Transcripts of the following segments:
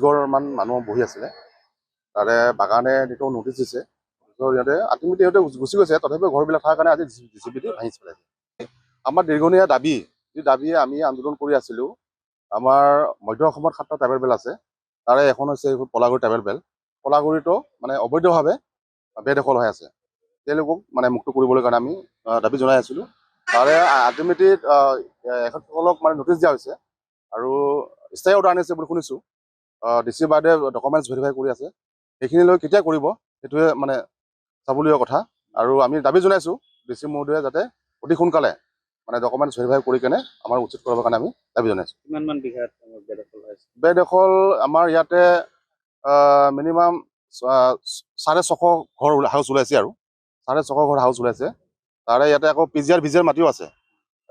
ঘৰমান মানুহ বহি আছিলে। তাৰে বাগানে যিটো নটিচ দিছে, সিহঁতে আল্টিমেটলি সিহঁতে গুচি গৈছে। তথাপিও ঘৰবিলাক থকাৰ কাৰণে আজি JCB দি ভাঙি পেলাইছে। আমাৰ দীৰ্ঘদিনীয়া দাবী, যি দাবীয়ে আমি আন্দোলন কৰি আছিলোঁ। আমাৰ মধ্য অসমত 7টা ট্ৰাইবেল বেল আছে। তাৰে এখন হৈছে পলাগুৰি ট্ৰাইবেল বেল। পলাগুৰিটো মানে অবৈধভাৱে বেদখল হৈ আছে। তেওঁলোকক মানে মুক্ত কৰিবলৈ কাৰণে আমি দাবী জনাই আছিলোঁ। তাৰে আল্টিমেটলি এখেতসকলক মানে নটিচ দিয়া হৈছে আৰু স্থায়ী অৰ্ডাৰ আনিছে বুলি শুনিছোঁ। DC বাইদেৱে ডকুমেণ্টছ ভেৰিফাই কৰি আছে। সেইখিনিলৈ কেতিয়া কৰিব সেইটোৱে মানে চাবলগীয়া কথা। আৰু আমি দাবী জনাইছোঁ DC মহোদয়ে যাতে অতি সোনকালে মানে ডকুমেণ্টছ ভেৰিফাই কৰি কেনে আমাৰ উচিত কৰিবৰ কাৰণে আমি দাবী জনাইছোঁ। কিমানমান বিঘাত বেদখল হৈছে? বেদখল আমাৰ ইয়াতে মিনিমাম 650 ঘৰ হাউচ ওলাইছে আৰু 650 ঘৰ হাউচ ওলাইছে। তাৰে ইয়াতে আকৌ PGR ভিজিৰ মাটিও আছে।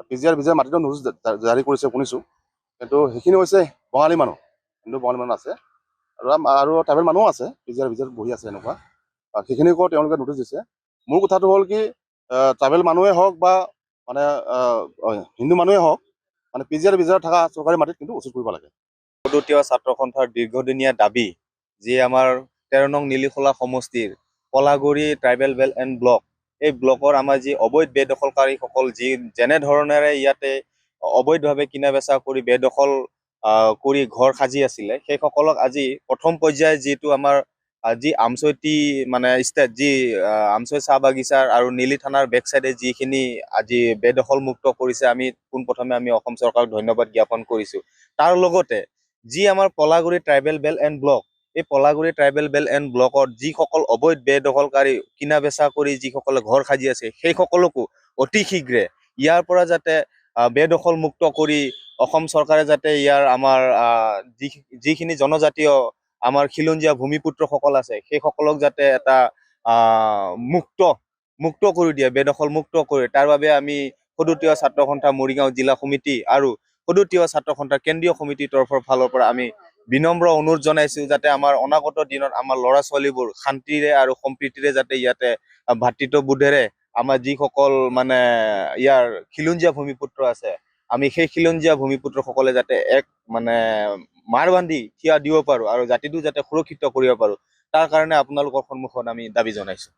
PGR ভিজিৰ মাটিটো নোটিচ জাৰি কৰিছে শুনিছোঁ। কিন্তু সেইখিনি হৈছে বঙালী মানুহ, হিন্দু বঙালী মানুহ আছে আৰু ট্ৰাইবেল মানুহো আছে। PGR ভিজিত বহি আছে এনেকুৱা। সেইখিনিকো তেওঁলোকে নোটিচ দিছে। মোৰ কথাটো হ'ল কি ট্ৰাইবেল মানুহে হওক বা মানে হিন্দু মানুহে হওক, মানে PGR ভিজিত থকা চৰকাৰী মাটিত কিন্তু উচিত কৰিব লাগে। সদুতীয়া ছাত্ৰ সন্থাৰ দীৰ্ঘদিনীয়া দাবী, যি আমাৰ 13 নং নীলিখোলা সমষ্টিৰ পলাগুৰি ট্ৰাইবেল বেল্ট এণ্ড ব্লক, এই ব্লকৰ আমাৰ যি অবৈধ বেদখলকাৰীসকল যি যেনেধৰণেৰে ইয়াতে অবৈধভাৱে কিনা বেচা কৰি বেদখল কৰি ঘৰ সাজি আছিলে, সেইসকলক আজি প্ৰথম পৰ্যায়ে যিটো আমাৰ যি আমচৈতি মানে ষ্টেট, যি আমচৈ চাহ বাগিচাৰ আৰু নীলি থানাৰ বেক চাইডে যিখিনি আজি বেদখল মুক্ত কৰিছে, আমি পোনপ্ৰথমে আমি অসম চৰকাৰক ধন্যবাদ জ্ঞাপন কৰিছোঁ। তাৰ লগতে যি আমাৰ পলাগুৰি ট্ৰাইবেল বেল্ট এণ্ড ব্লক, এই পলাগুৰি ট্ৰাইবেল বেল্ট এণ্ড ব্লকত যিসকল অবৈধ বেদখলকাৰী কিনা বেচা কৰি যিসকলে ঘৰ সাজি আছে, সেইসকলকো অতি শীঘ্ৰে ইয়াৰ পৰা যাতে বেদখল মুক্ত কৰি অসম চৰকাৰে যাতে ইয়াৰ আমাৰ যিখিনি জনজাতীয় আমাৰ খিলঞ্জীয়া ভূমিপুত্ৰসকল আছে, সেইসকলক যাতে এটা মুক্ত কৰি দিয়ে, বেদখল মুক্ত কৰি। তাৰ বাবে আমি সদুতীয়া ছাত্ৰ সন্থা মৰিগাঁও জিলা সমিতি আৰু সদুতীয়া ছাত্ৰ সন্থা কেন্দ্ৰীয় সমিতিৰ তৰফৰ ফালৰ পৰা আমি বিনম্ৰ অনুৰোধ জনাইছোঁ যাতে আমাৰ অনাগত দিনত আমাৰ ল'ৰা ছোৱালীবোৰ শান্তিৰে আৰু সম্প্ৰীতিৰে যাতে ইয়াতে ভাতৃত্ববোধেৰে আমাৰ যিসকল মানে ইয়াৰ খিলঞ্জীয়া ভূমিপুত্ৰ আছে, আমি সেই খিলঞ্জীয়া ভূমিপুত্ৰসকলে যাতে এক মানে মাৰ বান্ধি থিয় দিব পাৰোঁ আৰু জাতিটো যাতে সুৰক্ষিত কৰিব পাৰোঁ, তাৰ কাৰণে আপোনালোকৰ সন্মুখত আমি দাবী জনাইছোঁ।